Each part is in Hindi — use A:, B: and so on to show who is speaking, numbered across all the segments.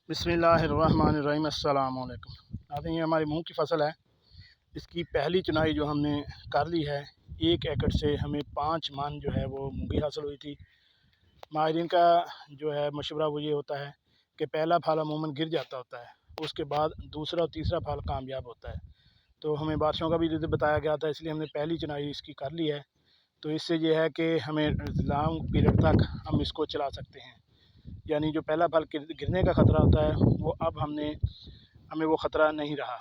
A: बिस्मिल्लाहिर्रहमानिर्रहीम। अस्सलाम वालेकुम। नाज़रीन, ये हमारी मूंग की फ़सल है। इसकी पहली चुनाई जो हमने कर ली है, 1 एकड़ से हमें 5 मन जो है वो मूंगी हासिल हुई थी। माहिरीन का जो है मशवरा वो ये होता है कि पहला फल अमूमन गिर जाता होता है, उसके बाद दूसरा और तीसरा फल कामयाब होता है। तो हमें बादशाहों का भी रिज़्क़ बताया गया था, इसलिए हमने पहली चुनाई इसकी कर ली है। तो इससे ये है कि हमें लॉन्ग पीरियड तक हम इसको चला सकते हैं। यानी जो पहला फल गिरने का ख़तरा होता है वो अब हमें वो ख़तरा नहीं रहा।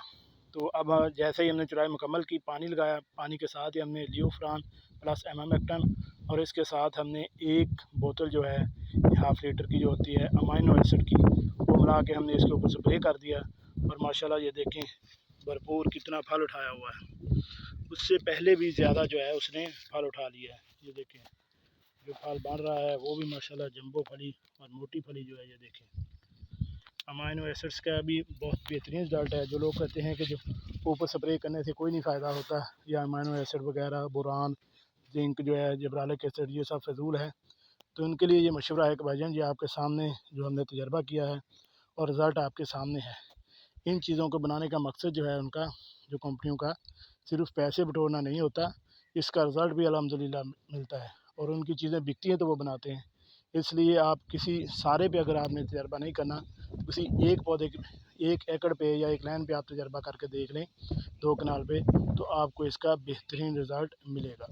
A: तो अब जैसे ही हमने चुराई मुकम्मल की, पानी लगाया, पानी के साथ ही हमने लियोफ्रान प्लस एमामेक्टन और इसके साथ हमने एक बोतल जो है 1/2 लीटर की जो होती है अमाइनो एसिड की, वो मिला के हमने इसके ऊपर स्प्रे कर दिया। और माशाल्लाह ये देखें भरपूर कितना फल उठाया हुआ है। उससे पहले भी ज़्यादा जो है उसने फल उठा लिया है। ये देखें जो फल बन रहा है वो भी माशाल्लाह जंबो फली और मोटी फली जो है। ये देखें अमाइनो एसिड्स का भी बहुत बेहतरीन रिजल्ट है। जो लोग कहते हैं कि जो ऊपर स्प्रे करने से कोई नहीं फ़ायदा होता, या अमाइनो एसिड वगैरह बोरान जिंक जो है जिब्रालिक एसिड ये सब फजूल है, तो उनके लिए ये मशवरा है कि भाईजान ये आपके सामने जो हमने तजर्बा किया है और रिज़ल्ट आपके सामने है। इन चीज़ों को बनाने का मकसद जो है उनका, जो कंपनियों का, सिर्फ पैसे बटोरना नहीं होता, इसका रिज़ल्ट भी अल्हम्दुलिल्लाह मिलता है। और उनकी चीज़ें बिकती हैं तो वो बनाते हैं। इसलिए आप किसी सारे पे अगर आपने तजर्बा नहीं करना, तो किसी एक पौधे 1 एकड़ पे या एक लाइन पे आप तजर्बा करके देख लें, 2 कनाल पे, तो आपको इसका बेहतरीन रिज़ल्ट मिलेगा।